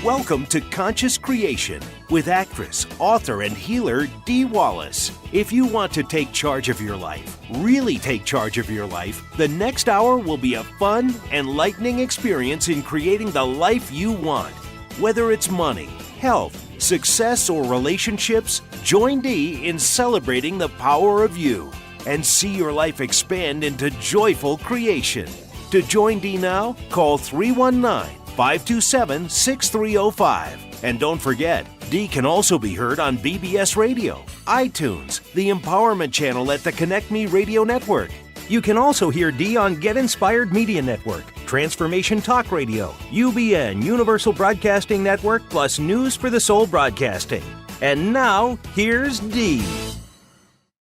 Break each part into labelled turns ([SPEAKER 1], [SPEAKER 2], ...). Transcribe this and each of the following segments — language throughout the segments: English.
[SPEAKER 1] Welcome to Conscious Creation with actress, author, and healer Dee Wallace. If you want to take charge of your life, really take charge of your life, the next hour will be a fun, enlightening experience in creating the life you want. Whether it's money, health, success, or relationships, join Dee in celebrating the power of you and see your life expand into joyful creation. To join Dee now, call 319-527-6305. And don't forget, Dee can also be heard on BBS Radio, iTunes, the Empowerment Channel at the Connect Me Radio Network. You can also hear Dee on Get Inspired Media Network, Transformation Talk Radio, UBN, Universal Broadcasting Network, plus News for the Soul Broadcasting. And now, here's Dee.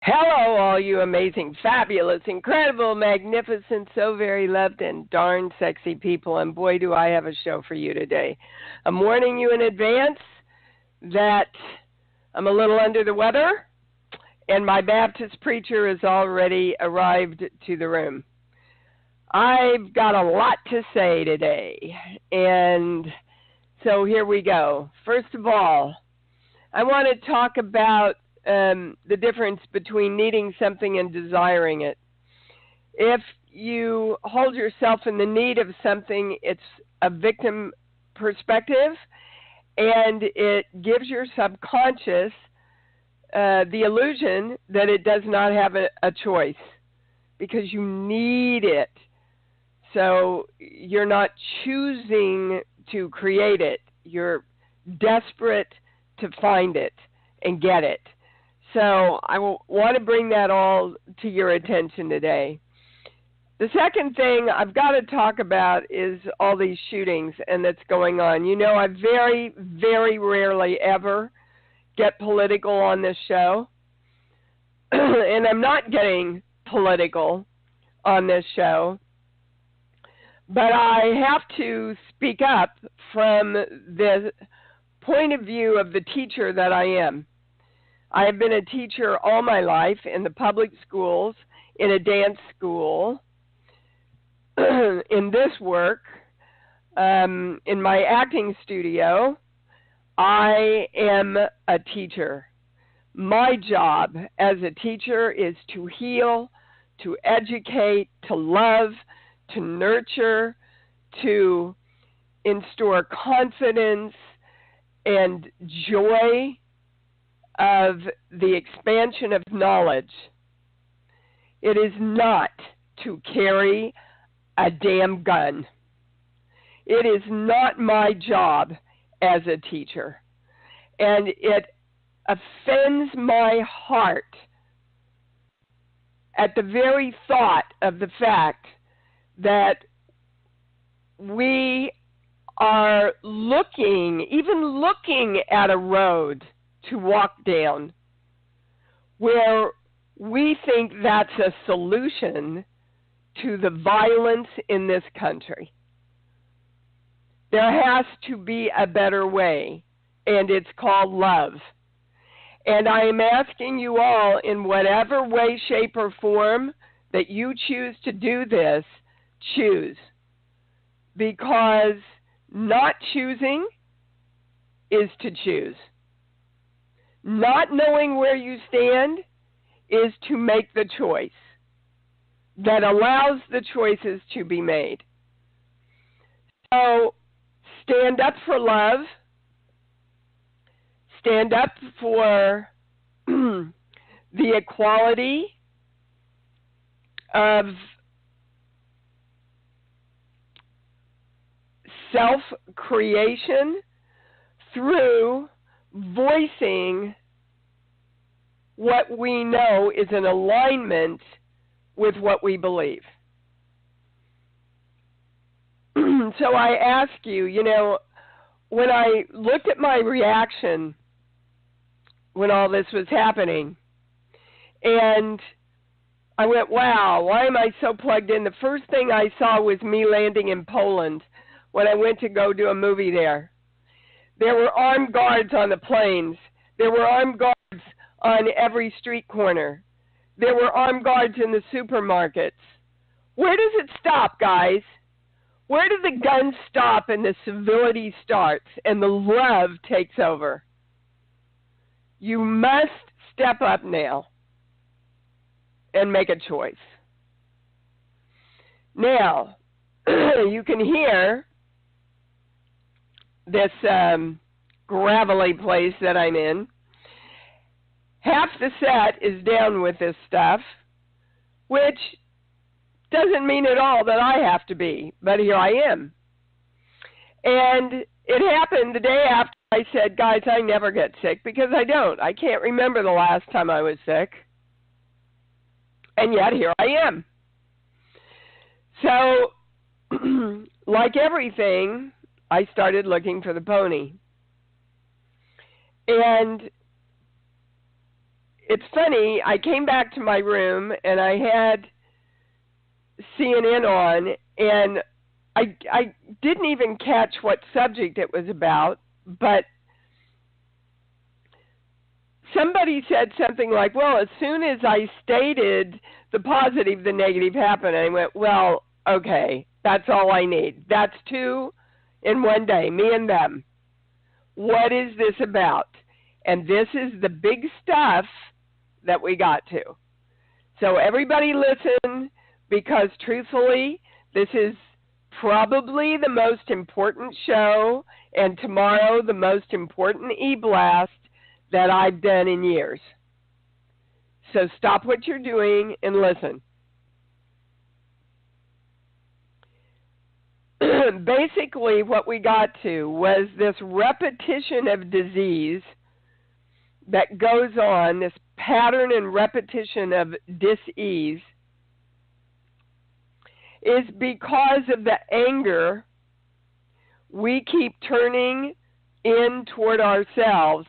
[SPEAKER 2] Hello, all you amazing, fabulous, incredible, magnificent, so very loved and darn sexy people. And boy, do I have a show for you today. I'm warning you in advance that I'm a little under the weather, and my Baptist preacher has already arrived to the room. I've got a lot to say today, and so here we go. First of all, I want to talk about the difference between needing something and desiring it. If you hold yourself in the need of something, it's a victim perspective, and it gives your subconscious the illusion that it does not have a choice because you need it. So you're not choosing to create it. You're desperate to find it and get it. So I want to bring that all to your attention today. The second thing I've got to talk about is all these shootings and that's going on. You know, I very, very rarely ever get political on this show. And I'm not getting political on this show. But I have to speak up from the point of view of the teacher that I am. I have been a teacher all my life in the public schools, in a dance school, in this work, in my acting studio. I am a teacher. My job as a teacher is to heal, to educate, to love, to nurture, to instill confidence and joy of the expansion of knowledge. It is not to carry a damn gun. It is not my job as a teacher. And it offends my heart at the very thought of the fact that we are even looking at a road to walk down where we think that's a solution to the violence in this country. There has to be a better way, and it's called love. And I am asking you all, in whatever way, shape, or form that you choose to do this, choose. Because not choosing is to choose. Not knowing where you stand is to make the choice that allows the choices to be made. So stand up for love. Stand up for the equality of self-creation through voicing what we know is in alignment with what we believe. So I ask you, when I looked at my reaction when all this was happening, and I went, wow, why am I so plugged in? The first thing I saw was me landing in Poland when I went to go do a movie there. There were armed guards on the planes. There were armed guards on every street corner. There were armed guards in the supermarkets. Where does it stop, guys? Where do the guns stop and the civility starts and the love takes over? You must step up now and make a choice. Now, you can hear this gravelly place that I'm in. Half the set is down with this stuff, which doesn't mean at all that I have to be, but here I am. And it happened the day after I said, guys, I never get sick, because I don't. I can't remember the last time I was sick. And yet here I am. So, like everything, I started looking for the pony. And it's funny, I came back to my room and I had CNN on, and I didn't even catch what subject it was about, but somebody said something like, well, as soon as I stated the positive, the negative happened. And I went, well, okay, that's all I need. That's two in one day, me and them. What is this about? And this is the big stuff that we got to. So everybody listen, because truthfully, this is probably the most important show, and tomorrow the most important e-blast that I've done in years. So stop what you're doing and listen. Basically, what we got to was this repetition of disease that goes on, this pattern and repetition of dis-ease, is because of the anger we keep turning in toward ourselves,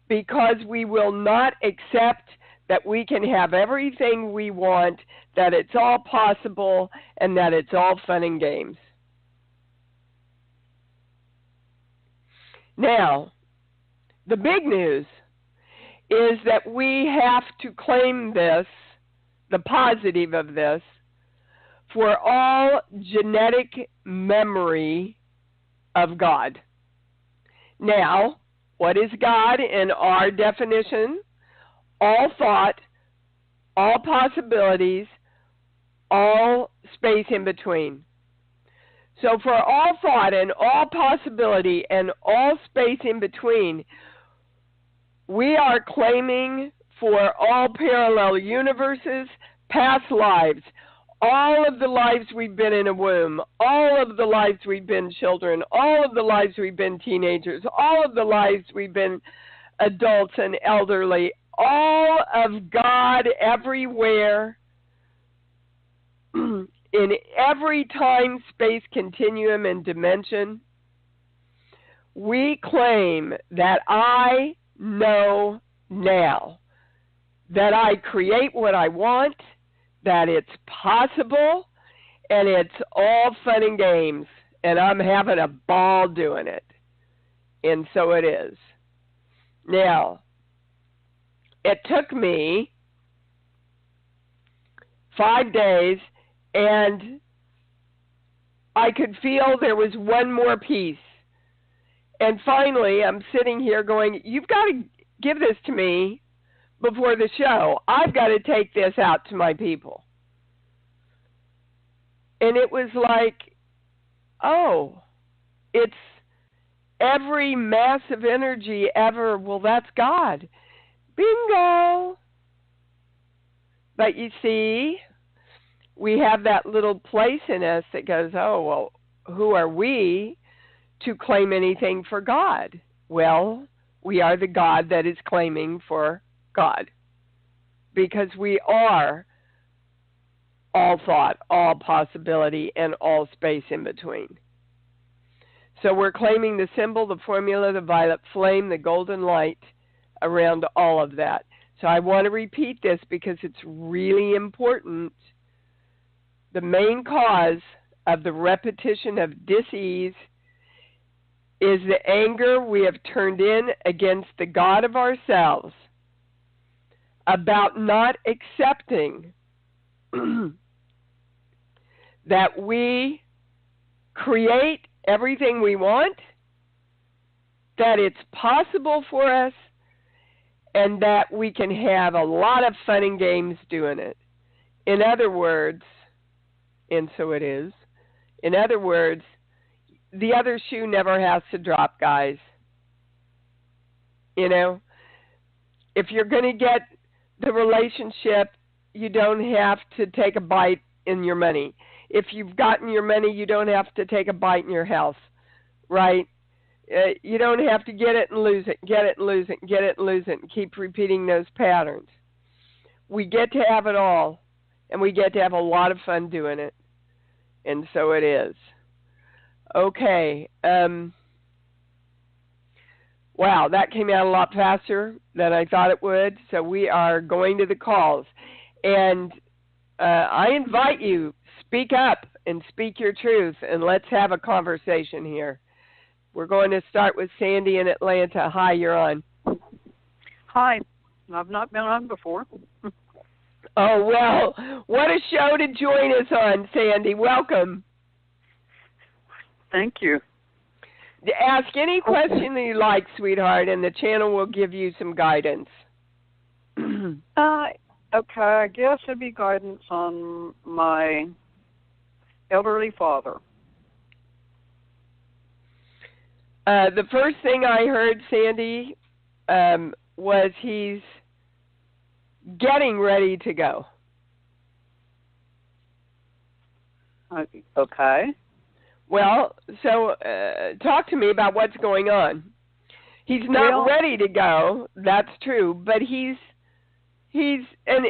[SPEAKER 2] because we will not accept that we can have everything we want, that it's all possible, and that it's all fun and games. Now, the big news is that we have to claim this, the positive of this, for all genetic memory of God. Now, what is God in our definition? All thought, all possibilities, all space in between. So for all thought and all possibility and all space in between, we are claiming for all parallel universes, past lives, all of the lives we've been in a womb, all of the lives we've been children, all of the lives we've been teenagers, all of the lives we've been adults and elderly, all of God everywhere, in every time, space, continuum, and dimension. We claim that I know now, that I create what I want, that it's possible, and it's all fun and games, and I'm having a ball doing it. And so it is. Now, it took me 5 days, and I could feel there was one more piece. And finally, I'm sitting here going, you've got to give this to me before the show. I've got to take this out to my people. And it was like, oh, it's every mass of energy ever. Well, that's God. Bingo. But you see, we have that little place in us that goes, oh, well, who are we to claim anything for God? Well, we are the God that is claiming for God, because we are all thought, all possibility, and all space in between. So we're claiming the symbol, the formula, the violet flame, the golden light around all of that. So I want to repeat this because it's really important. The main cause of the repetition of dis-ease is the anger we have turned in against the God of ourselves about not accepting that we create everything we want, that it's possible for us, and that we can have a lot of fun and games doing it. In other words, and so it is, in other words, the other shoe never has to drop, guys. You know, if you're going to get the relationship, you don't have to take a bite in your money. If you've gotten your money, you don't have to take a bite in your health, right? You don't have to get it and lose it, get it and lose it, get it and lose it, and keep repeating those patterns. We get to have it all, and we get to have a lot of fun doing it. And so it is. Okay. Wow, that came out a lot faster than I thought it would. So we are going to the calls. And I invite you, speak up and speak your truth, and let's have a conversation here. We're going to start with Sandy in Atlanta. Hi, you're on.
[SPEAKER 3] Hi. I've not been on before.
[SPEAKER 2] Oh, well, what a show to join us on, Sandy. Welcome.
[SPEAKER 3] Thank you.
[SPEAKER 2] Ask any question that you like, sweetheart, and the channel will give you some guidance.
[SPEAKER 3] Okay, I guess it'd be guidance on my elderly father.
[SPEAKER 2] The first thing I heard, Sandy, was he's getting ready to go.
[SPEAKER 3] Okay.
[SPEAKER 2] Well, so talk to me about what's going on. He's not ready to go, that's true, but he's and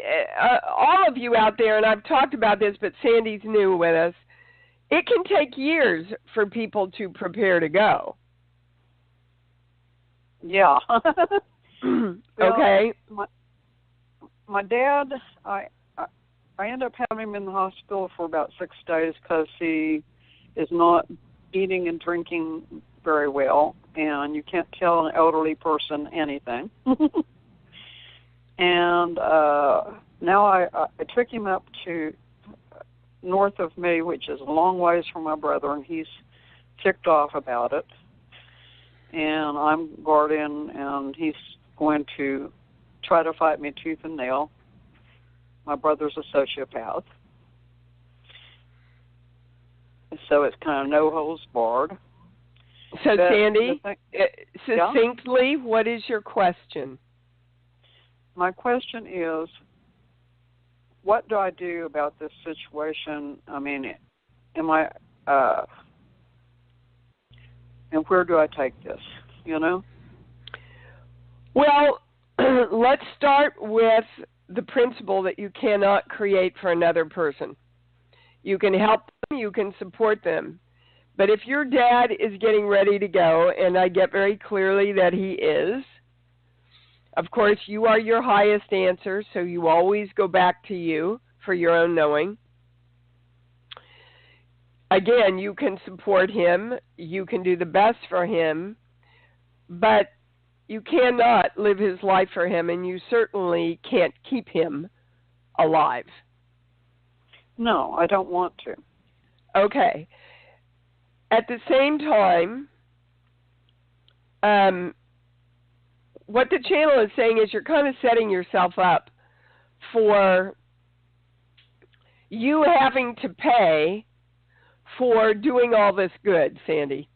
[SPEAKER 2] all of you out there, and I've talked about this, but Sandy's new with us, it can take years for people to prepare to go.
[SPEAKER 3] Yeah.
[SPEAKER 2] Okay.
[SPEAKER 3] My dad, I ended up having him in the hospital for about 6 days because he is not eating and drinking very well, and you can't tell an elderly person anything. And now I took him up to north of me, which is a long ways from my brother, and he's ticked off about it. And I'm guardian, and he's going to try to fight me tooth and nail. My brother's a sociopath. So it's kind of no holds barred.
[SPEAKER 2] So, Sandy, succinctly, what is your question?
[SPEAKER 3] My question is, what do I do about this situation? I mean, am I, and where do I take this, you know?
[SPEAKER 2] Well, let's start with the principle that you cannot create for another person. You can help them, you can support them. But if your dad is getting ready to go, and I get very clearly that he is, of course, you are your highest answer, so you always go back to you for your own knowing. Again, you can support him, you can do the best for him, but you cannot live his life for him, and you certainly can't keep him alive.
[SPEAKER 3] No, I don't want to.
[SPEAKER 2] Okay. At the same time, what the channel is saying is you're kind of setting yourself up for you having to pay for doing all this good, Sandy.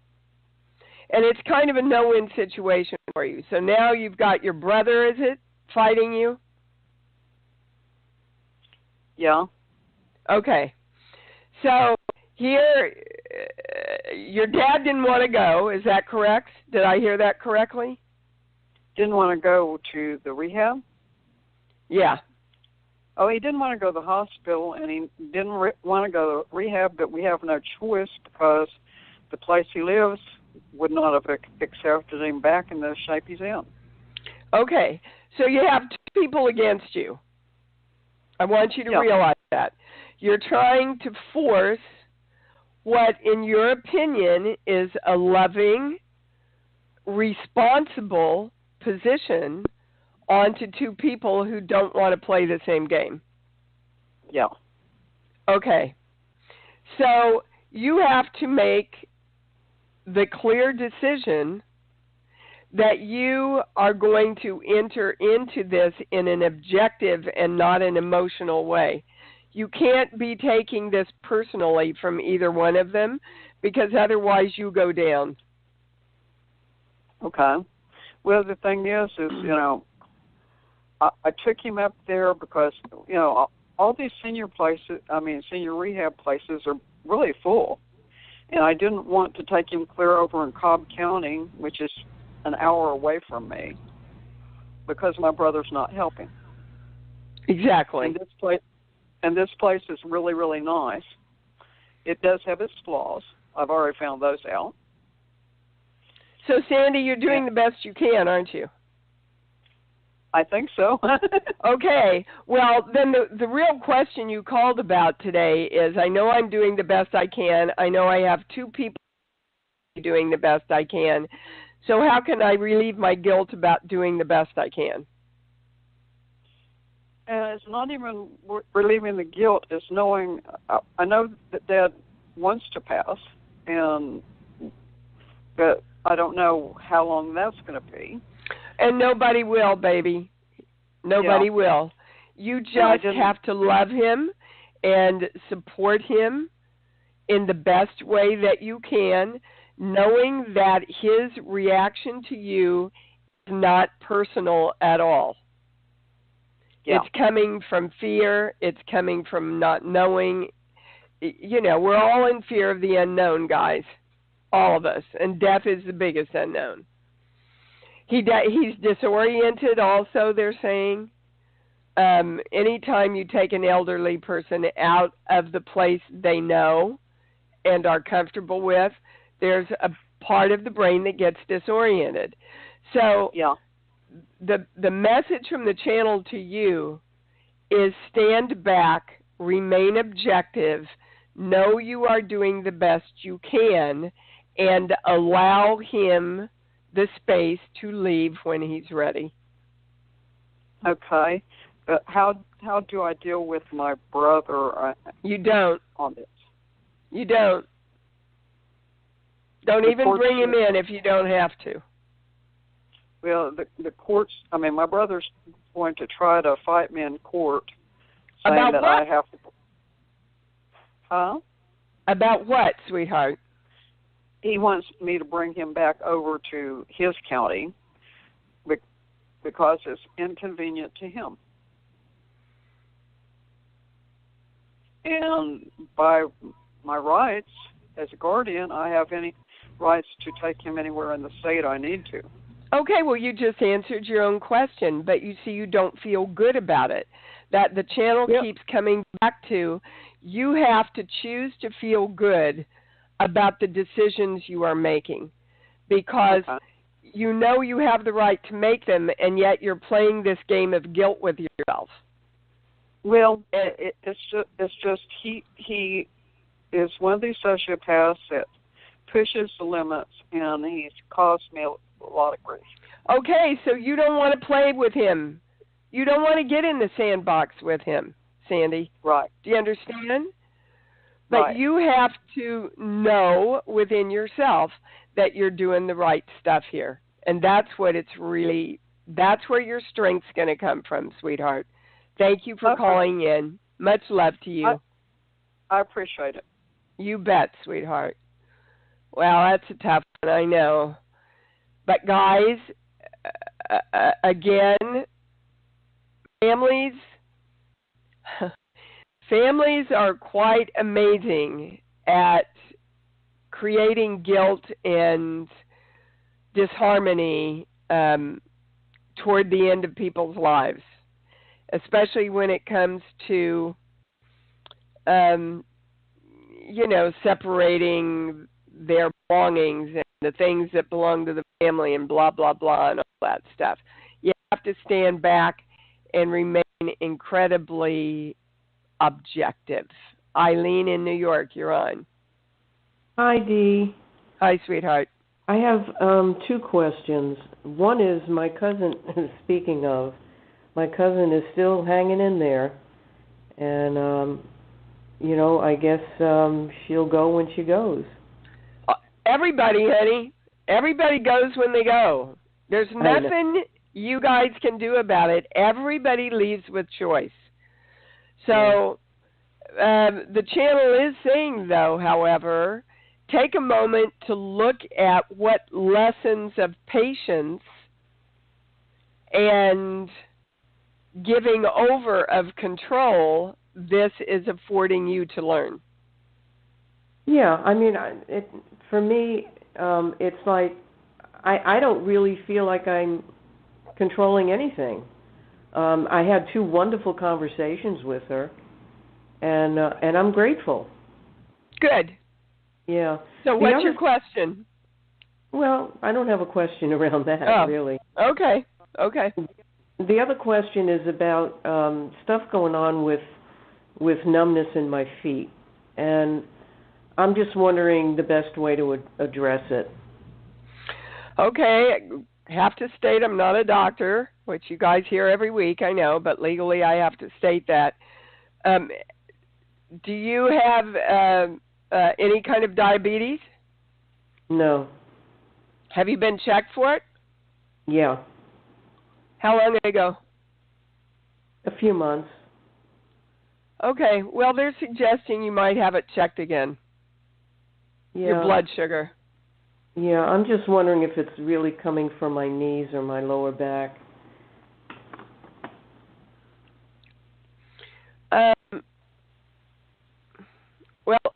[SPEAKER 2] And it's kind of a no-win situation for you. So now you've got your brother, is it, fighting you?
[SPEAKER 3] Yeah.
[SPEAKER 2] Okay. So here, your dad didn't want to go. Is that correct? Did I hear that correctly?
[SPEAKER 3] Didn't want to go to the rehab?
[SPEAKER 2] Yeah.
[SPEAKER 3] Oh, he didn't want to go to the hospital, and he didn't want to go to rehab, but we have no choice because the place he lives would not have accepted him back in the shape he's in. Okay.
[SPEAKER 2] So you have two people against you. I want you to realize that. You're trying to force what, in your opinion, is a loving, responsible position onto two people who don't want to play the same game.
[SPEAKER 3] Yeah.
[SPEAKER 2] Okay. So you have to make the clear decision that you are going to enter into this in an objective and not an emotional way. You can't be taking this personally from either one of them, because otherwise you go down.
[SPEAKER 3] Okay. Well, the thing is, I took him up there because, all these senior rehab places are really full. And I didn't want to take him clear over in Cobb County, which is an hour away from me, because my brother's not helping.
[SPEAKER 2] Exactly.
[SPEAKER 3] And this place is really, really nice. It does have its flaws. I've already found those out.
[SPEAKER 2] So, Sandy, you're doing the best you can, aren't you?
[SPEAKER 3] I think so.
[SPEAKER 2] Okay. Well, then the real question you called about today is, I know I'm doing the best I can. I know I have 2 people doing the best I can. So how can I relieve my guilt about doing the best I can?
[SPEAKER 3] And it's not even relieving the guilt. It's knowing, I know that Dad wants to pass, but I don't know how long that's going to be.
[SPEAKER 2] And nobody will, baby. Nobody will. You just have to love him and support him in the best way that you can, knowing that his reaction to you is not personal at all. Yeah. It's coming from fear. It's coming from not knowing. We're all in fear of the unknown, guys. All of us. And death is the biggest unknown. He's disoriented also, they're saying. Anytime you take an elderly person out of the place they know and are comfortable with, there's a part of the brain that gets disoriented. So the message from the channel to you is stand back, remain objective, know you are doing the best you can, and allow him the space to leave when he's ready.
[SPEAKER 3] Okay. But how do I deal with my brother?
[SPEAKER 2] You don't.
[SPEAKER 3] On this.
[SPEAKER 2] You don't. Don't even bring him in if you don't have to.
[SPEAKER 3] Well, the courts, my brother's going to try to fight me in court saying
[SPEAKER 2] about
[SPEAKER 3] that
[SPEAKER 2] what?
[SPEAKER 3] I have to. Huh?
[SPEAKER 2] About what, sweetheart?
[SPEAKER 3] He wants me to bring him back over to his county because it's inconvenient to him. And by my rights as a guardian, I have any rights to take him anywhere in the state I need to.
[SPEAKER 2] Okay, well, you just answered your own question, but you see you don't feel good about it. That the channel keeps coming back to, you have to choose to feel good about the decisions you are making, because you know you have the right to make them, and yet you're playing this game of guilt with yourself.
[SPEAKER 3] Well, it's just he is one of these sociopaths that pushes the limits, and he's caused me a lot of grief. Okay,
[SPEAKER 2] so you don't want to play with him. You don't want to get in the sandbox with him, Sandy.
[SPEAKER 3] Right.
[SPEAKER 2] Do you understand? But you have to know within yourself that you're doing the right stuff here. And that's what that's where your strength's going to come from, sweetheart. Thank you for calling in. Much love to you.
[SPEAKER 3] I appreciate it.
[SPEAKER 2] You bet, sweetheart. Well, that's a tough one, I know. But guys, again, families are quite amazing at creating guilt and disharmony toward the end of people's lives, especially when it comes to, separating their belongings and the things that belong to the family and blah, blah, blah, and all that stuff. You have to stand back and remain incredibly objective. Eileen in New York, you're on.
[SPEAKER 4] Hi, Dee.
[SPEAKER 2] Hi, sweetheart.
[SPEAKER 4] I have 2 questions. One is my cousin, speaking of, my cousin is still hanging in there, and I guess she'll go when she goes.
[SPEAKER 2] Everybody, honey. Everybody goes when they go. There's nothing you guys can do about it. Everybody leaves with choice. So the channel is saying, though, however, take a moment to look at what lessons of patience and giving over of control this is affording you to learn.
[SPEAKER 4] Yeah, I mean, for me, it's like I don't really feel like I'm controlling anything. I had 2 wonderful conversations with her, and I'm grateful.
[SPEAKER 2] Good.
[SPEAKER 4] Yeah.
[SPEAKER 2] So what's your question?
[SPEAKER 4] Well, I don't have a question around that, really.
[SPEAKER 2] Okay.
[SPEAKER 4] The other question is about stuff going on with numbness in my feet, and I'm just wondering the best way to address it.
[SPEAKER 2] Okay. Have to state I'm not a doctor, which you guys hear every week, I know, but legally I have to state that. Do you have any kind of diabetes?
[SPEAKER 4] No.
[SPEAKER 2] Have you been checked for it?
[SPEAKER 4] Yeah.
[SPEAKER 2] How long ago?
[SPEAKER 4] A few months.
[SPEAKER 2] Okay. Well, they're suggesting you might have it checked again.
[SPEAKER 4] Yeah.
[SPEAKER 2] Your blood sugar.
[SPEAKER 4] Yeah, I'm just wondering if it's really coming from my knees or my lower back.
[SPEAKER 2] Well,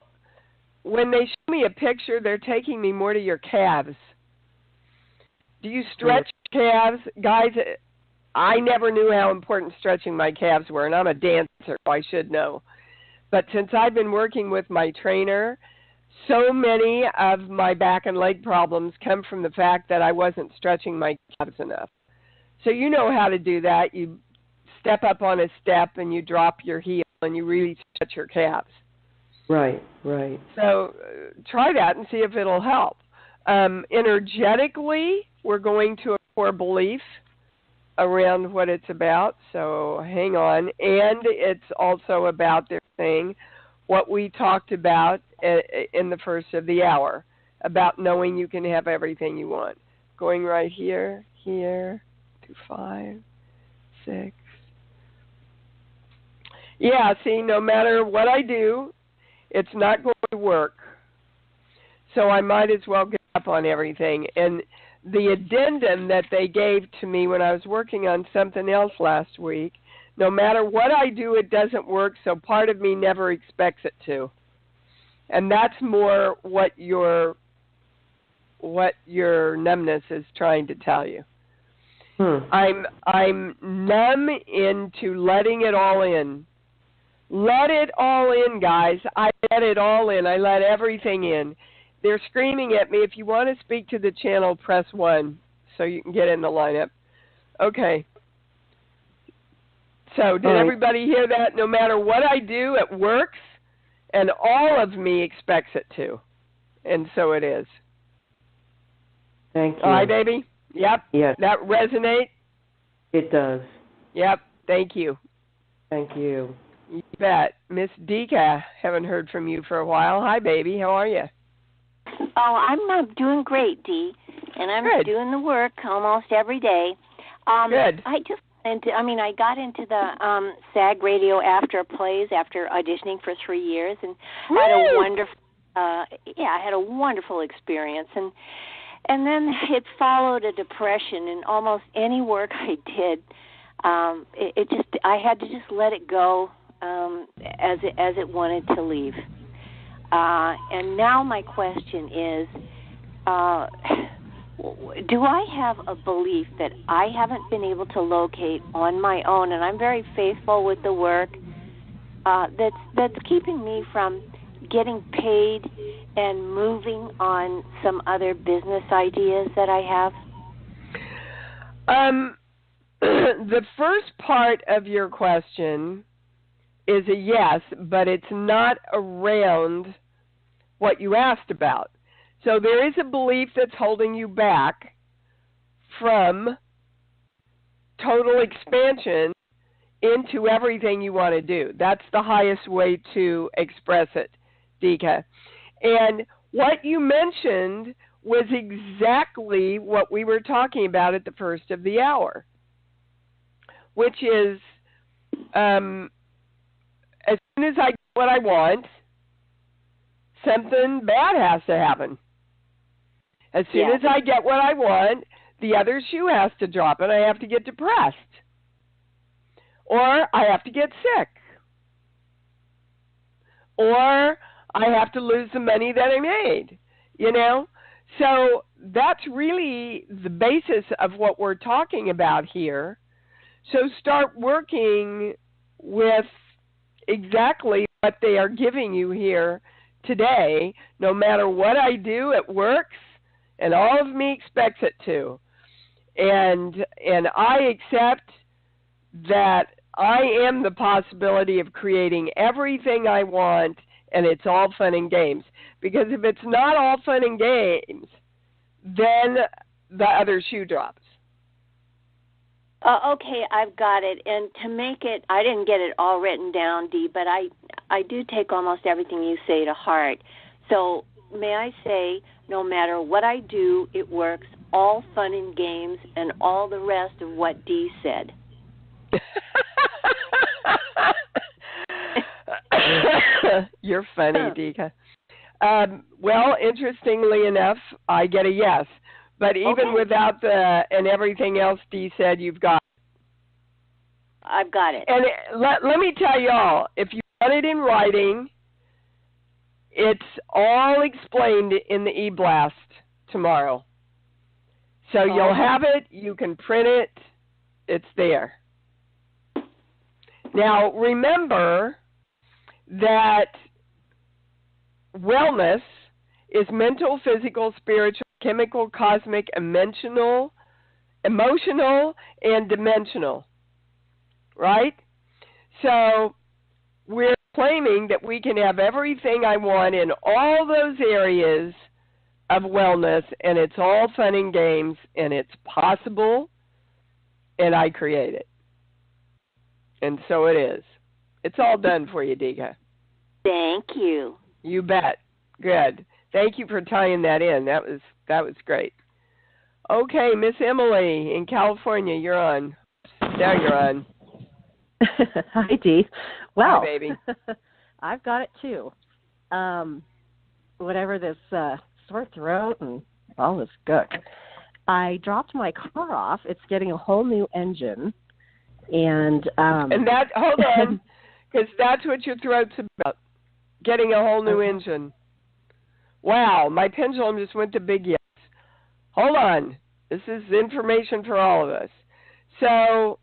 [SPEAKER 2] when they show me a picture, they're taking me more to your calves. Do you stretch calves? Guys, I never knew how important stretching my calves were, and I'm a dancer, so I should know. But since I've been working with my trainer, so many of my back and leg problems come from the fact that I wasn't stretching my calves enough. So you know how to do that. You step up on a step and you drop your heel and you really stretch your calves.
[SPEAKER 4] Right.
[SPEAKER 2] So try that and see if it'll help. Energetically, we're going to a core belief around what it's about. So hang on. And it's also about their thing, what we talked about in the first of the hour, about knowing you can have everything you want. Going right here, 2, 5, 6. Yeah, see, no matter what I do, it's not going to work. So I might as well get up on everything. And the addendum that they gave to me when I was working on something else last week, no matter what I do, it doesn't work, so part of me never expects it to. And that's more what your numbness is trying to tell you. I'm numb into letting it all in. Let it all in, guys. I let it all in. I let everything in. They're screaming at me. If you want to speak to the channel, press 1 so you can get in the lineup. Okay. So did everybody hear that? No matter what I do, it works, and all of me expects it to. And so it is.
[SPEAKER 4] Thank you.
[SPEAKER 2] All right, baby? Yep.
[SPEAKER 4] Yes.
[SPEAKER 2] That resonate?
[SPEAKER 4] It does.
[SPEAKER 2] Yep. Thank you.
[SPEAKER 4] Thank you.
[SPEAKER 2] You bet. Miss Dika, haven't heard from you for a while. Hi, baby. How are you?
[SPEAKER 5] Oh, I'm doing great, Dee, and I'm doing the work almost every day.
[SPEAKER 2] Good.
[SPEAKER 5] I got into the SAG radio after plays after auditioning for 3 years, and had a wonderful experience. And then it followed a depression, and almost any work I did, I had to just let it go as it wanted to leave. And now my question is, do I have a belief that I haven't been able to locate on my own, and I'm very faithful with the work, that's keeping me from getting paid and moving on some other business ideas that I have?
[SPEAKER 2] The first part of your question is a yes, but it's not around what you asked about. So there is a belief that's holding you back from total expansion into everything you want to do. That's the highest way to express it, Dika. And what you mentioned was exactly what we were talking about at the first of the hour, which is as soon as I get what I want, something bad has to happen. As soon as I get what I want, the other shoe has to drop and I have to get depressed. Or I have to get sick. Or I have to lose the money that I made, you know? So that's really the basis of what we're talking about here. So start working with exactly what they are giving you here today. No matter what I do, it works, and all of me expects it to. And I accept that I am the possibility of creating everything I want, and it's all fun and games. Because if it's not all fun and games, then the other shoe drops.
[SPEAKER 5] Okay, I've got it. And to make it, I didn't get it all written down, Dee, but I do take almost everything you say to heart. So may I say, no matter what I do, it works, all fun and games, and all the rest of what Dee said.
[SPEAKER 2] You're funny, Dika. Well, interestingly enough, I get a yes. But even without the and everything else Dee said, you've got it.
[SPEAKER 5] I've got it.
[SPEAKER 2] And let me tell y'all, if you want it in writing, it's all explained in the e-blast tomorrow. So you'll have it. You can print it. It's there. Now, remember that wellness is mental, physical, spiritual, chemical, cosmic, emotional, and dimensional, right? So we're claiming that we can have everything I want in all those areas of wellness, and it's all fun and games, and it's possible, and I create it. And so it is. It's all done for you, Dika.
[SPEAKER 5] Thank you.
[SPEAKER 2] You bet. Good. Thank you for tying that in. That was great. Okay, Miss Emily in California, you're on. Now you're on.
[SPEAKER 6] Hi, Dee. Well,
[SPEAKER 2] hi, baby.
[SPEAKER 6] I've got it too. Whatever this sore throat and all this gook. I dropped my car off. It's getting a whole new engine. And
[SPEAKER 2] that, hold on, because that's what your throat's about, getting a whole new engine. Wow, my pendulum just went to big yes. Hold on. This is information for all of us. So,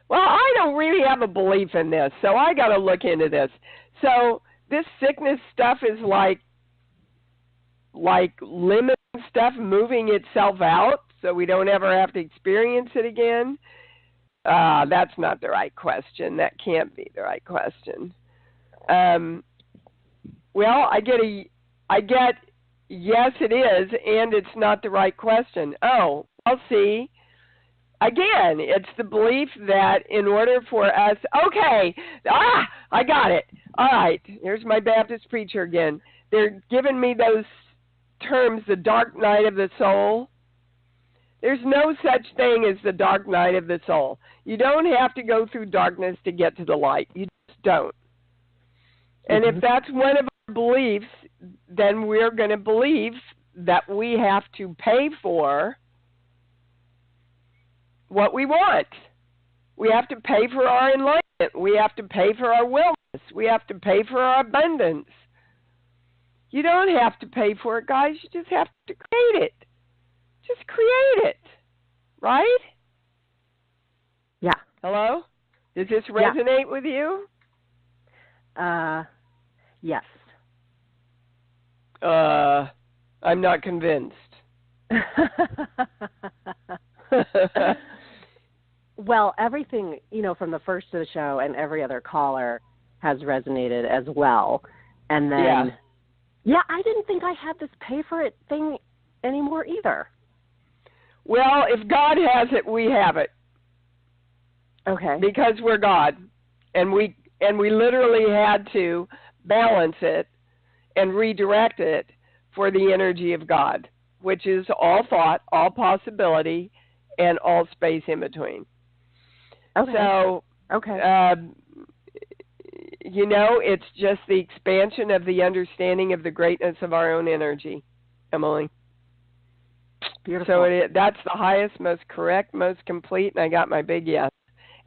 [SPEAKER 2] well, I don't really have a belief in this, so I got to look into this. So this sickness stuff is like limiting stuff moving itself out so we don't ever have to experience it again. That's not the right question. That can't be the right question. Well, I get yes, it is, and it's not the right question. Oh, I'll see. Again, it's the belief that in order for us, I got it. All right, here's my Baptist preacher again. They're giving me those terms, the dark night of the soul. There's no such thing as the dark night of the soul. You don't have to go through darkness to get to the light. You just don't. And if that's one of our beliefs, then we're going to believe that we have to pay for what we want. We have to pay for our enlightenment. We have to pay for our wellness. We have to pay for our abundance. You don't have to pay for it, guys. You just have to create it. Just create it. Right?
[SPEAKER 6] Yeah.
[SPEAKER 2] Hello? Does this resonate with you?
[SPEAKER 6] Yes.
[SPEAKER 2] I'm not convinced.
[SPEAKER 6] Well, everything, from the first of the show and every other caller has resonated as well. And then, I didn't think I had this pay for it thing anymore either.
[SPEAKER 2] Well, if God has it, we have it.
[SPEAKER 6] Okay.
[SPEAKER 2] Because we're God, and we literally had to balance it and redirect it for the energy of God, which is all thought, all possibility, and all space in between.
[SPEAKER 6] Okay.
[SPEAKER 2] So, it's just the expansion of the understanding of the greatness of our own energy, Emily.
[SPEAKER 6] Beautiful.
[SPEAKER 2] So that's the highest, most correct, most complete, and I got my big yes.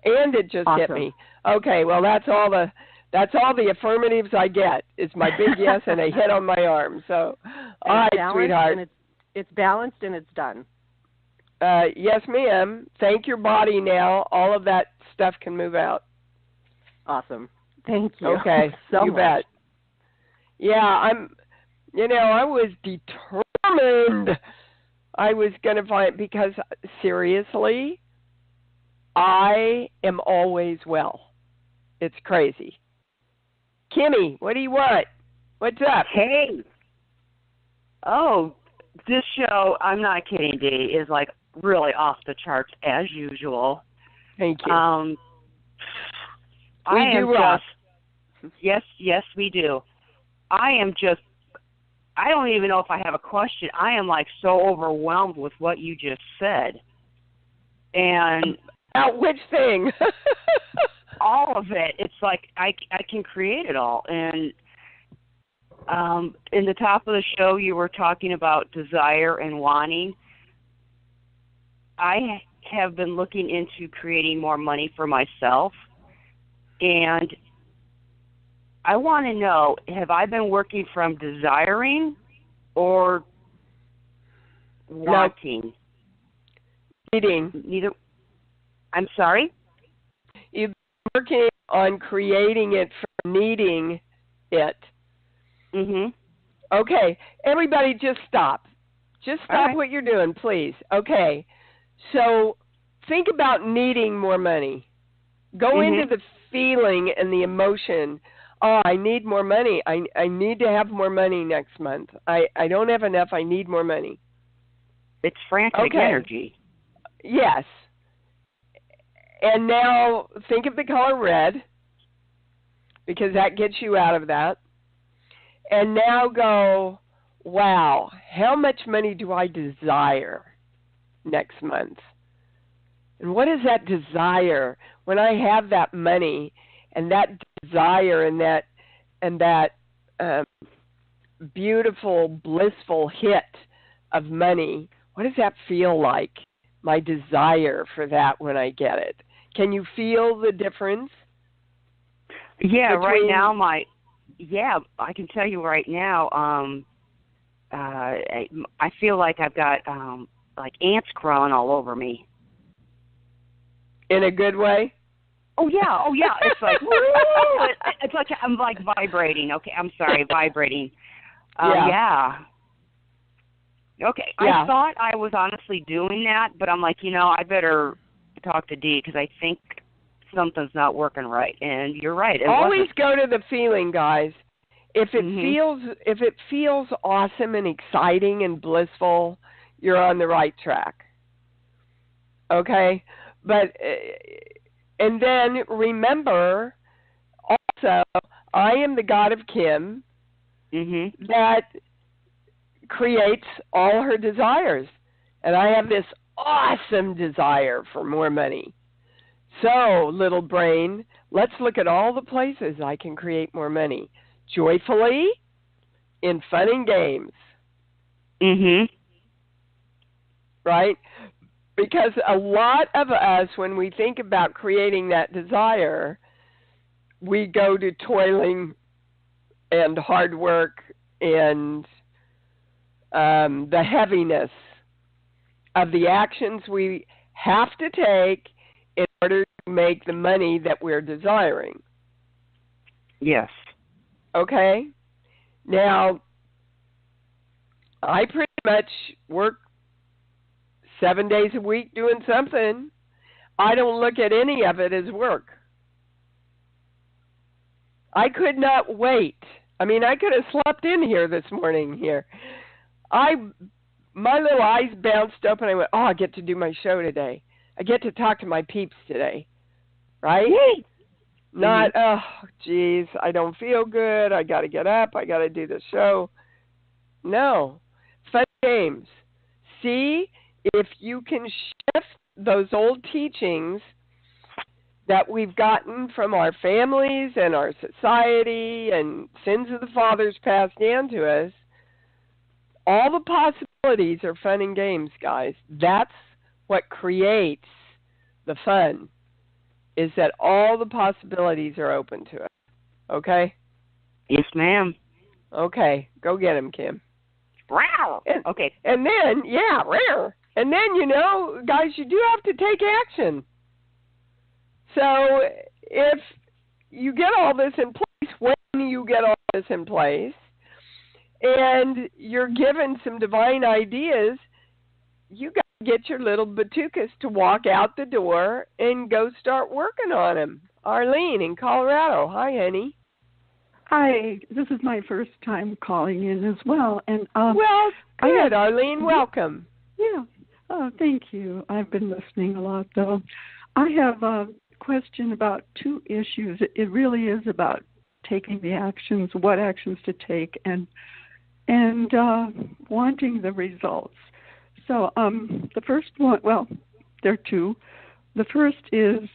[SPEAKER 2] And it just hit me. Okay, well that's all the affirmatives I get. It's my big yes and a hit on my arm. So, all right, sweetheart.
[SPEAKER 6] And it's balanced and it's done.
[SPEAKER 2] Yes, ma'am. Thank your body now. All of that stuff can move out.
[SPEAKER 6] Awesome. Thank you.
[SPEAKER 2] Okay,
[SPEAKER 6] so
[SPEAKER 2] you
[SPEAKER 6] much.
[SPEAKER 2] bet. Yeah, I was determined I was going to find, because seriously, I am always well. It's crazy. Kimmy, what do you want? What's up?
[SPEAKER 7] Hey. Oh, this show, I'm not kidding, Dee, is like really off the charts as usual.
[SPEAKER 2] Thank you.
[SPEAKER 7] Yes, we do. I don't even know if I have a question. I am like so overwhelmed with what you just said. And
[SPEAKER 2] which thing?
[SPEAKER 7] all of it. It's like I can create it all. And in the top of the show, you were talking about desire and wanting. I have been looking into creating more money for myself. And I want to know, have I been working from desiring or wanting?
[SPEAKER 2] Needing.
[SPEAKER 7] Neither. I'm sorry?
[SPEAKER 2] You've been working on creating it from needing it.
[SPEAKER 7] Mm-hmm.
[SPEAKER 2] Okay. Everybody just stop. Just stop what you're doing, please. Okay. So think about needing more money. Go into the feeling and the emotion. Oh, I need more money. I need to have more money next month. I don't have enough. I need more money.
[SPEAKER 7] It's frantic energy.
[SPEAKER 2] Yes. And now think of the color red, because that gets you out of that. And now go, wow, how much money do I desire next month? And what is that desire? When I have that money and that desire and that beautiful, blissful hit of money, what does that feel like? My desire for that when I get it. Can you feel the difference?
[SPEAKER 7] Yeah, right now I can tell you right now, I feel like I've got like ants crawling all over me.
[SPEAKER 2] In a good way?
[SPEAKER 7] Oh yeah. It's like woo! It's like I'm like vibrating. Okay, I'm sorry, vibrating. Yeah. Okay,
[SPEAKER 2] yeah.
[SPEAKER 7] I thought I was honestly doing that, but I'm like, I better talk to Dee because I think something's not working right. And you're right.
[SPEAKER 2] Always go to the feeling, guys. If it feels awesome and exciting and blissful, you're on the right track. Okay? But and then remember also, I am the God of Kim that creates all her desires. And I have this awesome desire for more money. So, little brain, let's look at all the places I can create more money. Joyfully, in fun and games. Right? Because a lot of us, when we think about creating that desire, we go to toiling and hard work and the heaviness of the actions we have to take in order to make the money that we're desiring.
[SPEAKER 7] Yes.
[SPEAKER 2] Okay? Now, I pretty much work 7 days a week doing something. I don't look at any of it as work. I could not wait. I mean, I could have slept in here this morning here. My little eyes bounced open. I went, I get to do my show today. I get to talk to my peeps today. right?
[SPEAKER 3] Yay!
[SPEAKER 2] Not, oh, geez, I don't feel good. I got to get up. I got to do the show. No. Fun games. See if you can shift those old teachings that we've gotten from our families and our society and sins of the fathers passed down to us. All the possibilities are fun and games, guys. That's what creates the fun, is that all the possibilities are open to us. Okay?
[SPEAKER 7] Yes, ma'am.
[SPEAKER 2] Okay. Go get him, Kim.
[SPEAKER 7] Wow. Okay.
[SPEAKER 2] And then, yeah, rare. And then, you know, guys, you do have to take action. So if you get all this in place, when you get all this in place, and you're given some divine ideas, you got to get your little batukas to walk out the door and go start working on them. Arlene in Colorado. Hi, honey.
[SPEAKER 8] Hi, this is my first time calling in as well. And
[SPEAKER 2] well, good, Arlene. Welcome.
[SPEAKER 8] Yeah. Oh, thank you. I've been listening a lot, though. I have a question about two issues. It really is about taking the actions, what actions to take, and wanting the results. So the first one, well, there are two. The first is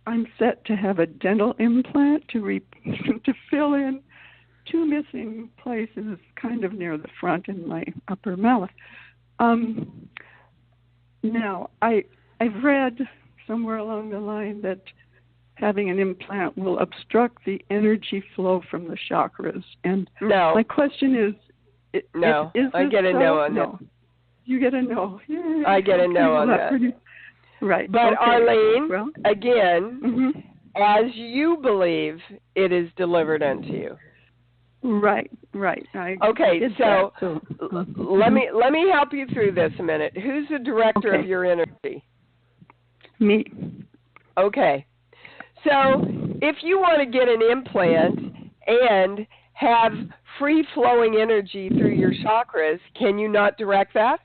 [SPEAKER 8] I'm set to have a dental implant to fill in two missing places kind of near the front in my upper mouth. Now, I've read somewhere along the line that having an implant will obstruct the energy flow from the chakras. And my question is,
[SPEAKER 2] no,
[SPEAKER 8] is
[SPEAKER 2] I get a no on
[SPEAKER 8] that. You get a no. Yeah,
[SPEAKER 2] I get a no on that.
[SPEAKER 8] Right.
[SPEAKER 2] But
[SPEAKER 8] okay.
[SPEAKER 2] Arlene, again, as you believe it is delivered unto you.
[SPEAKER 8] Right.
[SPEAKER 2] Okay, so let me help you through this a minute. Who's the director of your energy?
[SPEAKER 8] Me.
[SPEAKER 2] Okay. So if you want to get an implant and have free-flowing energy through your chakras, can you not direct that?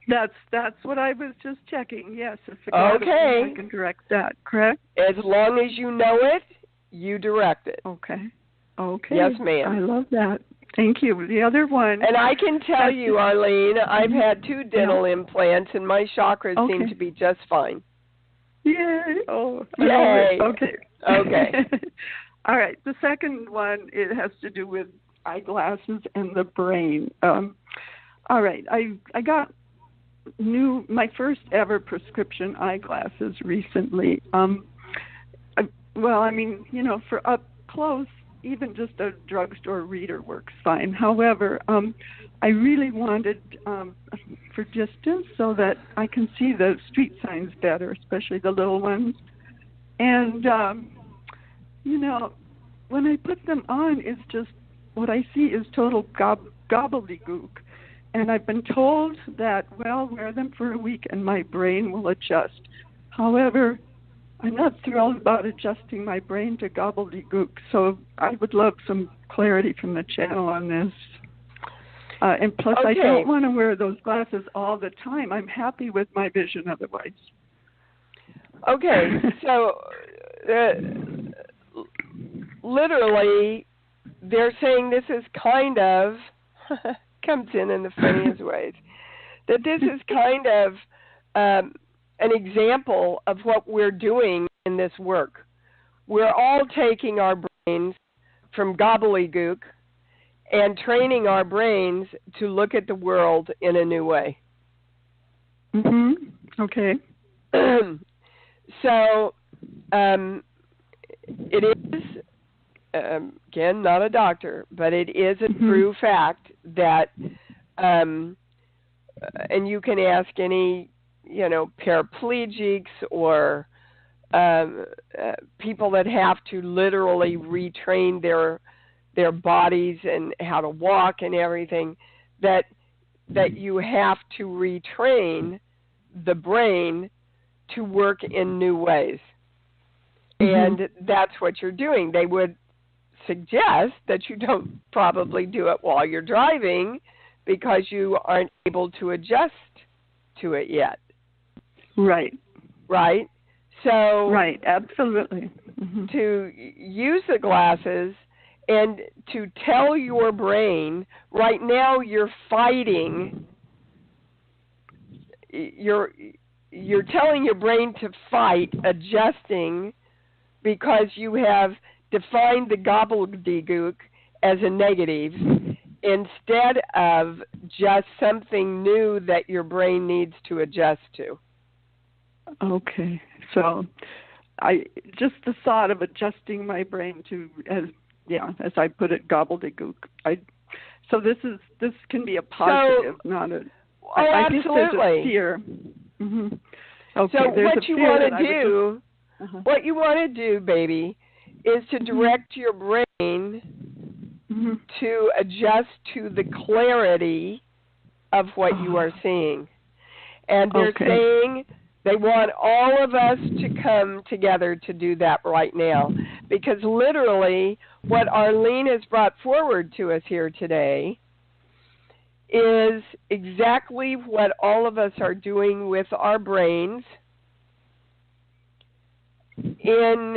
[SPEAKER 8] That's what I was just checking. Yes, if
[SPEAKER 2] okay,
[SPEAKER 8] I can direct that. Correct.
[SPEAKER 2] As long as you know it, you direct it.
[SPEAKER 8] Okay.
[SPEAKER 2] Yes, ma'am.
[SPEAKER 8] I love that. Thank you. The other one.
[SPEAKER 2] And I can tell you, Arlene, I've had 2 dental implants, and my chakras seem to be just fine.
[SPEAKER 8] Yay! Oh,
[SPEAKER 2] yay!
[SPEAKER 8] Okay. All right. The second one, it has to do with eyeglasses and the brain. All right. I got my first ever prescription eyeglasses recently. For up close, even just a drugstore reader works fine. However, I really wanted for distance so that I can see the street signs better, especially the little ones. And, when I put them on, it's just what I see is total gobbledygook. And I've been told that, wear them for a week and my brain will adjust. However, I'm not thrilled about adjusting my brain to gobbledygook, so I would love some clarity from the channel on this. And plus, I don't want to wear those glasses all the time. I'm happy with my vision otherwise.
[SPEAKER 2] Okay, so literally, they're saying this is kind of, comes in the funniest ways, that this is kind of an example of what we're doing in this work. We're all taking our brains from gobbledygook and training our brains to look at the world in a new way.
[SPEAKER 8] Okay.
[SPEAKER 2] So it is, again, not a doctor, but it is a true fact that, and you can ask any, paraplegics or people that have to literally retrain their bodies and how to walk and everything, that you have to retrain the brain to work in new ways. And that's what you're doing. They would suggest that you don't probably do it while you're driving because you aren't able to adjust to it yet.
[SPEAKER 8] Right.
[SPEAKER 2] So
[SPEAKER 8] right, absolutely. Mm-hmm.
[SPEAKER 2] To use the glasses and to tell your brain, right now you're fighting, you're telling your brain to fight, adjusting, because you have defined the gobbledygook as a negative instead of just something new that your brain needs to adjust to.
[SPEAKER 8] Okay, so just the thought of adjusting my brain to, as I put it, gobbledygook. So this can be a positive, not a. I think there's a fear. Mm-hmm. Okay,
[SPEAKER 2] so
[SPEAKER 8] there's
[SPEAKER 2] what you want to do, what you want to do, baby, is to direct your brain to adjust to the clarity of what you are seeing. And they're saying they want all of us to come together to do that right now. Because literally what Arlene has brought forward to us here today is exactly what all of us are doing with our brains in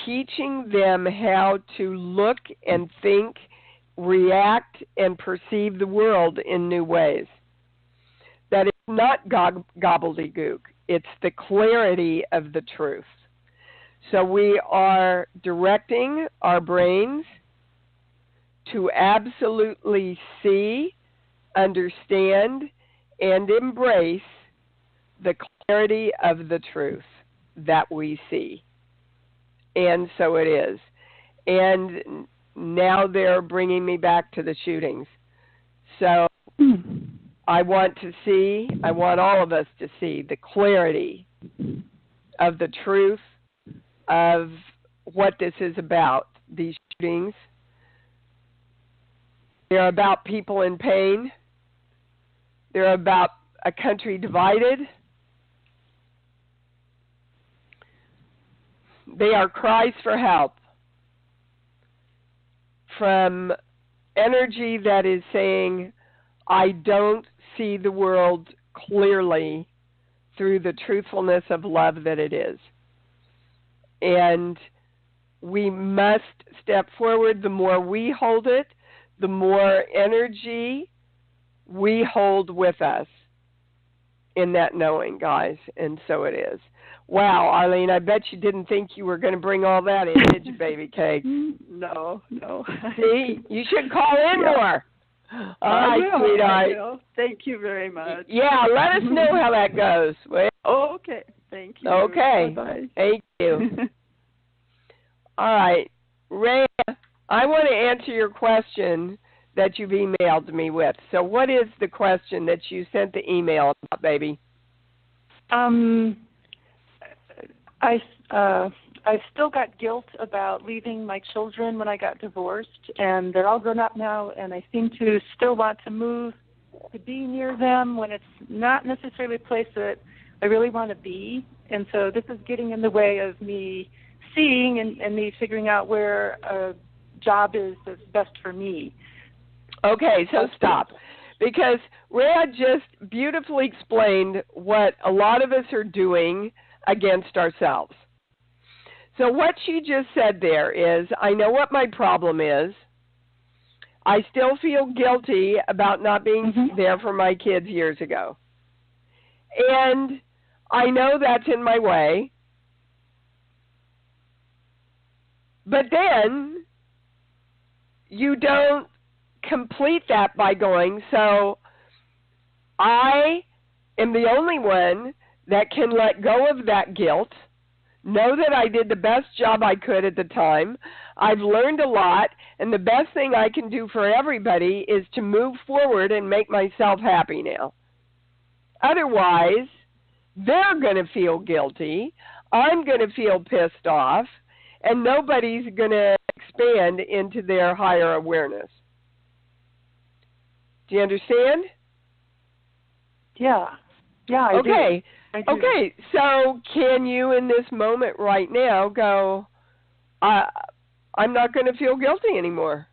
[SPEAKER 2] teaching them how to look and think, react, and perceive the world in new ways. That it's not gobbledygook. It's the clarity of the truth. So we are directing our brains to absolutely see, understand, and embrace the clarity of the truth that we see. And so it is. And now they're bringing me back to the shootings. So I want all of us to see the clarity of the truth of what this is about, these shootings. They're about people in pain. They're about a country divided. They are cries for help from energy that is saying, I don't see the world clearly through the truthfulness of love that it is. And we must step forward. The more we hold it, the more energy we hold with us in that knowing, guys. And so it is. Wow, Arlene, I bet you didn't think you were going to bring all that in, did you, baby cake?
[SPEAKER 8] No.
[SPEAKER 2] See, you should call in more. All right, sweetheart.
[SPEAKER 8] I will. Thank you very much.
[SPEAKER 2] Yeah, let us know how that goes. Well,
[SPEAKER 8] okay. Thank you.
[SPEAKER 2] Okay.
[SPEAKER 8] Bye-bye.
[SPEAKER 2] Thank you. All right. Ray, I want to answer your question that you've emailed me with. So what is the question that you sent the email about, baby?
[SPEAKER 9] I've still got guilt about leaving my children when I got divorced, and they're all grown up now, and I seem to still want to move to be near them when it's not necessarily a place that I really want to be. And so this is getting in the way of me seeing and me figuring out where a job is that's best for me.
[SPEAKER 2] Okay, so stop. Because Rhea just beautifully explained what a lot of us are doing against ourselves. So what she just said there is, I know what my problem is. I still feel guilty about not being there for my kids years ago. And I know that's in my way. But then you don't complete that by going, so I am the only one that can let go of that guilt, know that I did the best job I could at the time. I've learned a lot, and the best thing I can do for everybody is to move forward and make myself happy now. Otherwise, they're going to feel guilty, I'm going to feel pissed off, and nobody's going to expand into their higher awareness. Do you understand?
[SPEAKER 9] Yeah, I do.
[SPEAKER 2] Okay, so can you in this moment right now go, I'm not going to feel guilty anymore.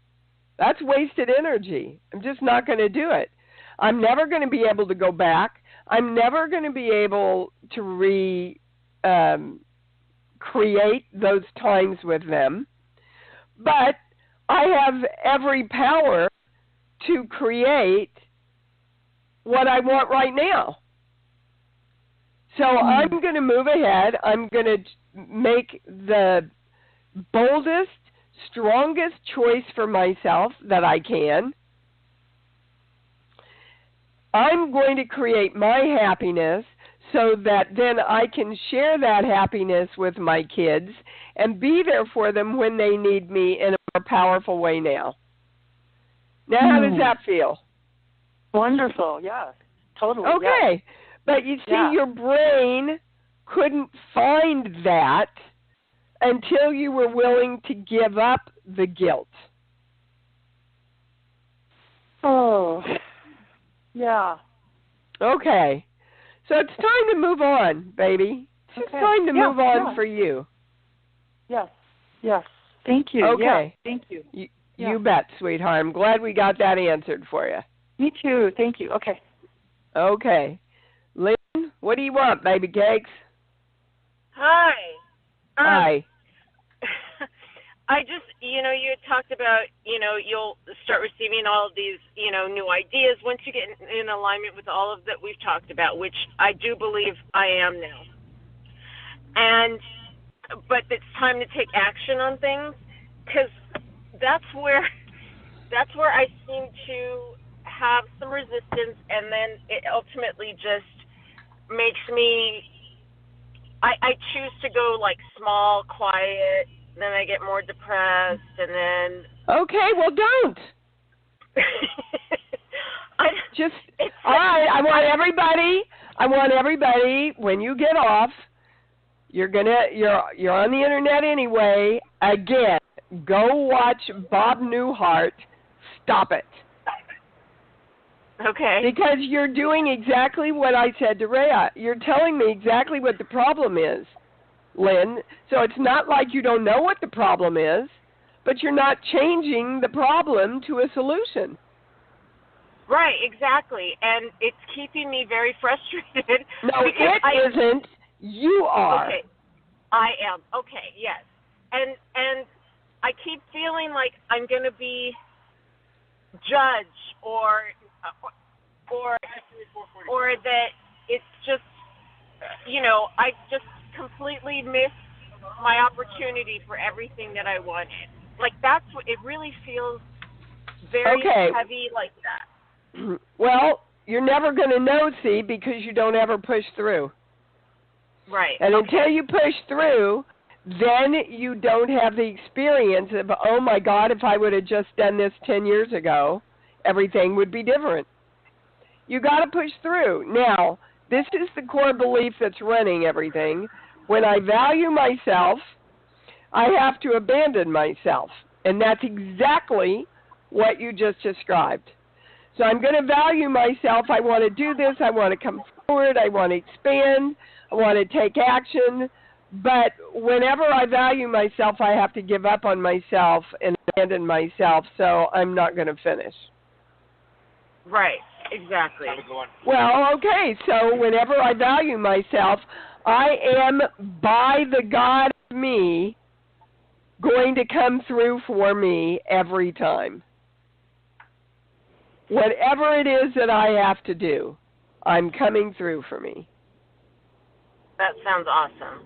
[SPEAKER 2] That's wasted energy. I'm just not going to do it. I'm never going to be able to go back. I'm never going to be able to create those times with them, but I have every power to create what I want right now. So I'm going to move ahead. I'm going to make the boldest, strongest choice for myself that I can. I'm going to create my happiness so that then I can share that happiness with my kids and be there for them when they need me in a more powerful way now. Now, how does that feel?
[SPEAKER 9] Wonderful, yeah, totally.
[SPEAKER 2] Okay,
[SPEAKER 9] yeah.
[SPEAKER 2] But you see, your brain couldn't find that until you were willing to give up the guilt.
[SPEAKER 9] Oh, yeah.
[SPEAKER 2] Okay. So it's time to move on, baby. It's time to move on for you.
[SPEAKER 9] Yes, yes. Thank you.
[SPEAKER 2] Okay.
[SPEAKER 9] Yeah, thank you.
[SPEAKER 2] You bet, sweetheart. I'm glad we got that answered for you.
[SPEAKER 9] Me too. Thank you. Okay.
[SPEAKER 2] Okay. Lynn, what do you want, baby cakes?
[SPEAKER 10] Hi.
[SPEAKER 2] Hi.
[SPEAKER 10] I just, you had talked about, you'll start receiving all of these, new ideas once you get in alignment with all of that we've talked about, which I do believe I am now. But it's time to take action on things, because that's where I seem to have some resistance, and then it ultimately just makes me, I choose to go like small, quiet, then I get more depressed, and then...
[SPEAKER 2] Okay, well, don't. All right, I want everybody, when you get off, you're on the internet anyway. Again, go watch Bob Newhart. Stop it.
[SPEAKER 10] Okay.
[SPEAKER 2] Because you're doing exactly what I said to Rhea. You're telling me exactly what the problem is, Lynn. So it's not like you don't know what the problem is, but you're not changing the problem to a solution.
[SPEAKER 10] Right, exactly. And it's keeping me very frustrated.
[SPEAKER 2] No, it isn't. You are.
[SPEAKER 10] Okay. I am. Okay, yes. And I keep feeling like I'm going to be judged or that it's just, I just completely missed my opportunity for everything that I wanted. Like, that's what it really feels very heavy like that.
[SPEAKER 2] Well, you're never going to know, see, because you don't ever push through.
[SPEAKER 10] Right.
[SPEAKER 2] And until you push through, then you don't have the experience of, oh, my God, if I would have just done this 10 years ago, everything would be different. You got to push through. Now, this is the core belief that's running everything. When I value myself, I have to abandon myself. And that's exactly what you just described. So I'm going to value myself. I want to do this. I want to come forward. I want to expand. I want to take action. But whenever I value myself, I have to give up on myself and abandon myself, so I'm not going to finish.
[SPEAKER 10] Right, exactly.
[SPEAKER 2] Well, okay, so whenever I value myself, I am, by the God of me, going to come through for me every time. Whatever it is that I have to do, I'm coming through for me.
[SPEAKER 10] That sounds awesome.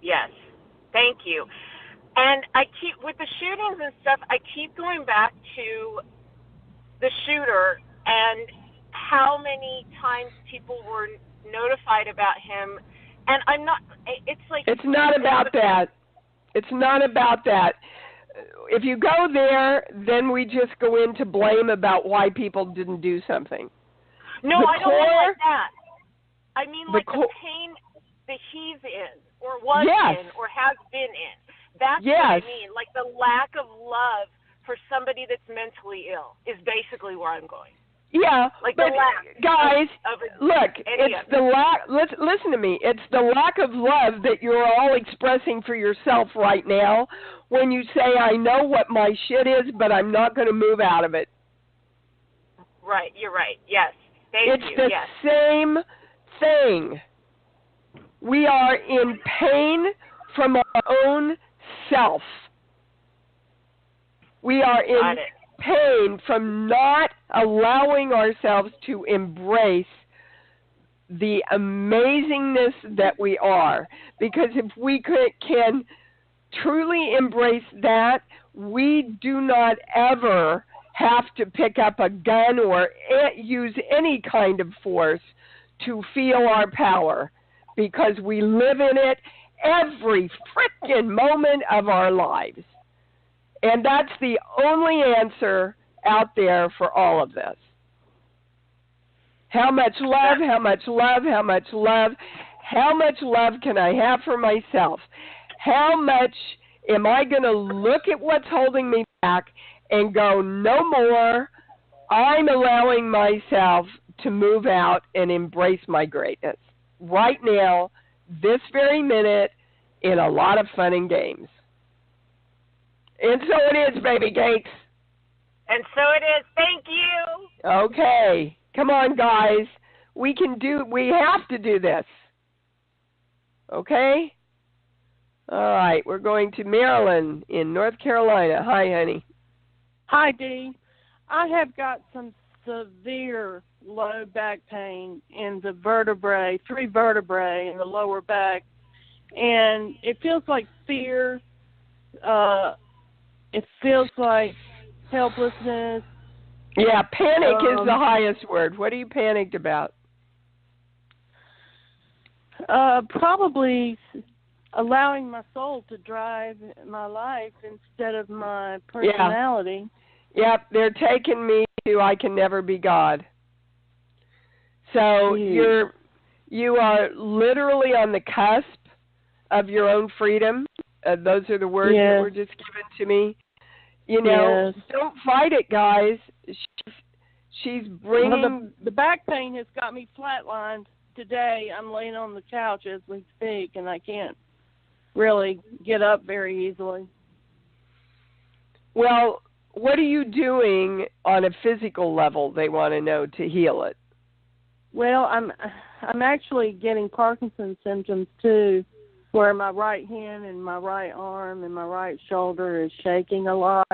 [SPEAKER 10] Yes. Thank you. And I keep, with the shootings and stuff, I keep going back to the shooter and how many times people were notified about him. And I'm not, it's like...
[SPEAKER 2] It's not about that. It's not about that. If you go there, then we just go into blame about why people didn't do something.
[SPEAKER 10] No, I don't mean like that. I mean like the pain that he's in, or was in, or has been in. That's what I mean. Like the lack of love for somebody that's mentally ill is basically where I'm going.
[SPEAKER 2] Yeah,
[SPEAKER 10] like
[SPEAKER 2] but
[SPEAKER 10] the lack
[SPEAKER 2] guys, look,
[SPEAKER 10] it's
[SPEAKER 2] the lack. Listen to me. It's the lack of love that you're all expressing for yourself right now. When you say, "I know what my shit is, but I'm not going to move out of it."
[SPEAKER 10] Right. You're right. Yes. Thank you.
[SPEAKER 2] It's the same thing. We are in pain from our own self. We are in pain from not allowing ourselves to embrace the amazingness that we are. Because if we can truly embrace that, we do not ever have to pick up a gun or use any kind of force to feel our power, because we live in it every frickin' moment of our lives. And that's the only answer out there for all of this. How much love, how much love, how much love, how much love can I have for myself? How much am I going to look at what's holding me back and go, no more? I'm allowing myself to move out and embrace my greatness right now, this very minute, in a lot of fun and games. And so it is, baby cakes.
[SPEAKER 10] And so it is. Thank you.
[SPEAKER 2] Okay. Come on, guys. We have to do this. Okay? All right. We're going to Marilyn in North Carolina. Hi, honey.
[SPEAKER 11] Hi, Dee. I have got some severe low back pain in the vertebrae, 3 vertebrae in the lower back. And it feels like fear. It feels like helplessness.
[SPEAKER 2] Yeah, panic is the highest word. What are you panicked about?
[SPEAKER 11] Probably allowing my soul to drive my life instead of my personality.
[SPEAKER 2] Yeah. Yep, they're taking me to I can never be God. So you are literally on the cusp of your own freedom. Those are the words that were just given to me. You know, don't fight it, guys. She's bringing...
[SPEAKER 11] Well, the back pain has got me flatlined today. I'm laying on the couch as we speak, and I can't really get up very easily.
[SPEAKER 2] Well, what are you doing on a physical level, they want to know, to heal it?
[SPEAKER 11] Well, I'm actually getting Parkinson's symptoms, too, where my right hand and my right arm and my right shoulder is shaking a lot.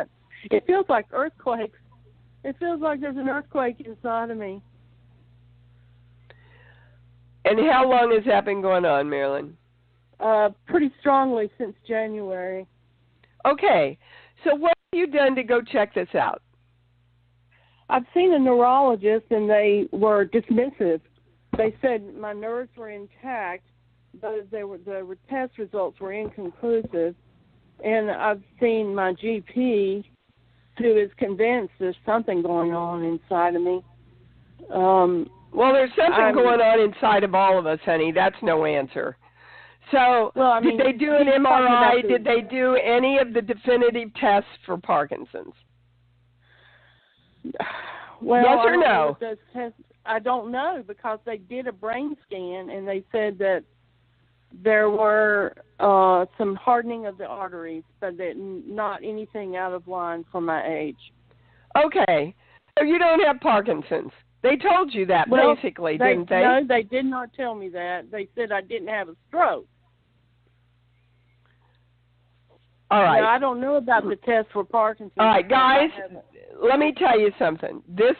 [SPEAKER 11] It feels like earthquakes. It feels like there's an earthquake inside of me.
[SPEAKER 2] And how long has that been going on, Marilyn?
[SPEAKER 11] Pretty strongly since January.
[SPEAKER 2] Okay. So what have you done to go check this out?
[SPEAKER 11] I've seen a neurologist, and they were dismissive. They said my nerves were intact, but the test results were inconclusive. And I've seen my GP, who is convinced there's something going on inside of me.
[SPEAKER 2] Well, there's something going on inside of all of us, honey. That's no answer. So, did they do an MRI? Did they do any of the definitive tests for Parkinson's?
[SPEAKER 11] Well,
[SPEAKER 2] yes or no?
[SPEAKER 11] I don't know, because they did a brain scan, and they said that there were some hardening of the arteries, but that not anything out of line for my age. Okay.
[SPEAKER 2] So you don't have Parkinson's. They told you that, basically, didn't they?
[SPEAKER 11] No, they did not tell me that. They said I didn't have a stroke.
[SPEAKER 2] All right.
[SPEAKER 11] Now, I don't know about the test for Parkinson's.
[SPEAKER 2] All right, guys, let me tell you something. This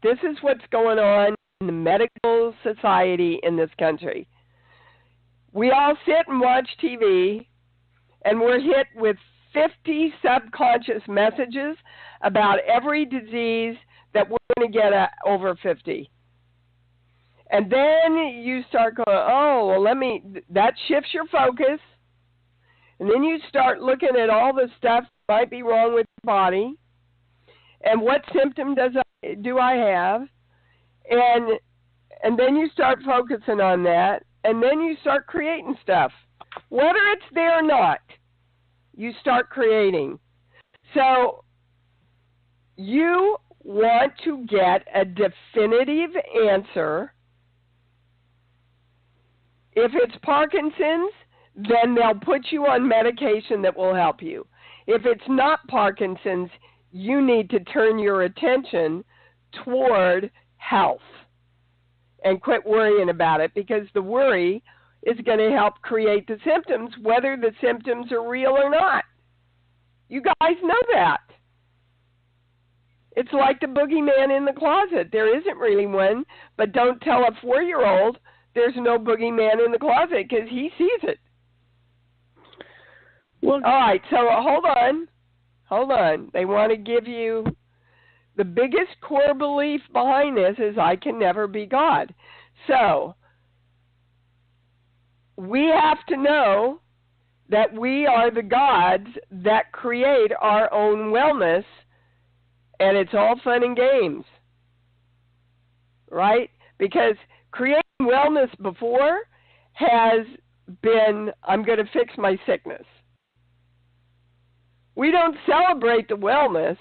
[SPEAKER 2] is what's going on in the medical society in this country. We all sit and watch TV, and we're hit with 50 subconscious messages about every disease that we're going to get over 50. And then you start going, that shifts your focus. And then you start looking at all the stuff that might be wrong with your body. And what symptom do I have? And then you start focusing on that. And then you start creating stuff. Whether it's there or not, you start creating. So you want to get a definitive answer. If it's Parkinson's, then they'll put you on medication that will help you. If it's not Parkinson's, you need to turn your attention toward health and quit worrying about it, because the worry is going to help create the symptoms, whether the symptoms are real or not. You guys know that. It's like the boogeyman in the closet. There isn't really one, but don't tell a 4-year-old there's no boogeyman in the closet because he sees it. Well, all right, so hold on. They want to give you the biggest core belief behind this is I can never be God. So we have to know that we are the gods that create our own wellness, and it's all fun and games, right? Because creating wellness before has been, I'm going to fix my sickness. We don't celebrate the wellness.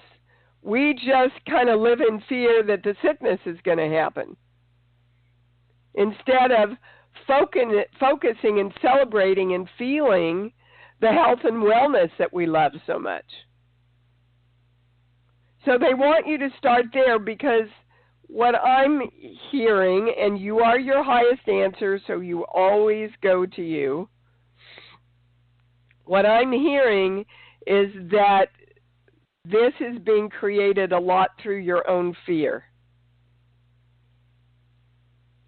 [SPEAKER 2] We just kind of live in fear that the sickness is going to happen, instead of focusing and celebrating and feeling the health and wellness that we love so much. So they want you to start there, because what I'm hearing, and you are your highest answer, so you always go to you. What I'm hearing is that this is being created a lot through your own fear,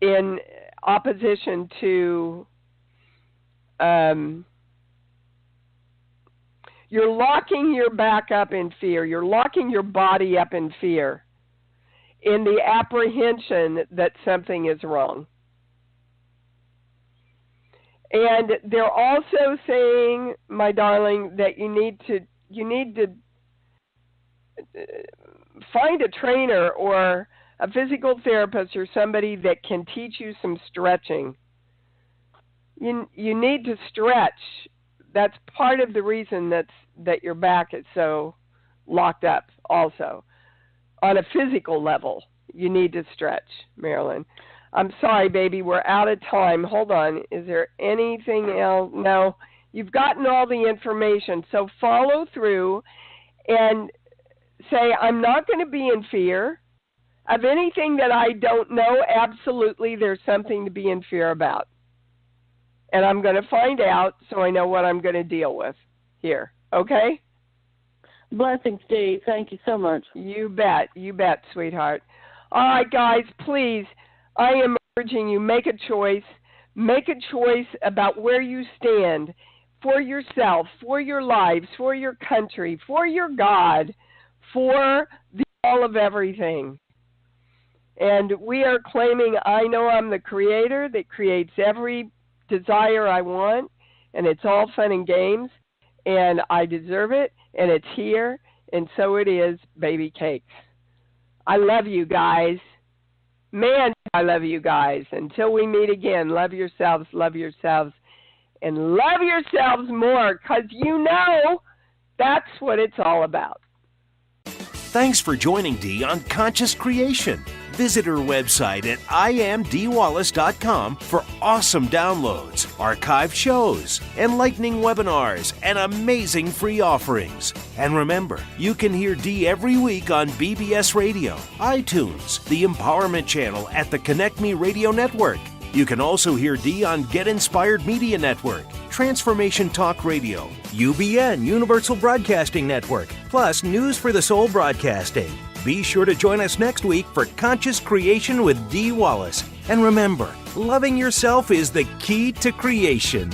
[SPEAKER 2] in opposition to you're locking your back up in fear. You're locking your body up in fear, in the apprehension that something is wrong. And they're also saying, my darling, that you need to find a trainer or a physical therapist or somebody that can teach you some stretching. You need to stretch. That's part of the reason that your back is so locked up also. On a physical level, you need to stretch, Marilyn. I'm sorry, baby, we're out of time. Hold on. Is there anything else? No, you've gotten all the information. So follow through and say, I'm not going to be in fear of anything that I don't know. Absolutely, there's something to be in fear about. And I'm going to find out so I know what I'm going to deal with here. Okay?
[SPEAKER 11] Blessings, Steve. Thank you so much.
[SPEAKER 2] You bet, sweetheart. All right, guys, please, I am urging you, make a choice. Make a choice about where you stand for yourself, for your lives, for your country, for your God, for the all of everything. And we are claiming, I know I'm the creator that creates every desire I want, and it's all fun and games, and I deserve it, and it's here, and so it is, baby cakes. I love you guys. Man, I love you guys. Until we meet again, love yourselves, and love yourselves more, because you know that's what it's all about.
[SPEAKER 1] Thanks for joining Dee on Conscious Creation. Visit her website at imdwallace.com for awesome downloads, archived shows, enlightening webinars, and amazing free offerings. And remember, you can hear Dee every week on BBS Radio, iTunes, the Empowerment Channel at the Connect Me Radio Network. You can also hear Dee on Get Inspired Media Network, Transformation Talk Radio, UBN Universal Broadcasting Network, plus News for the Soul Broadcasting. Be sure to join us next week for Conscious Creation with Dee Wallace. And remember, loving yourself is the key to creation.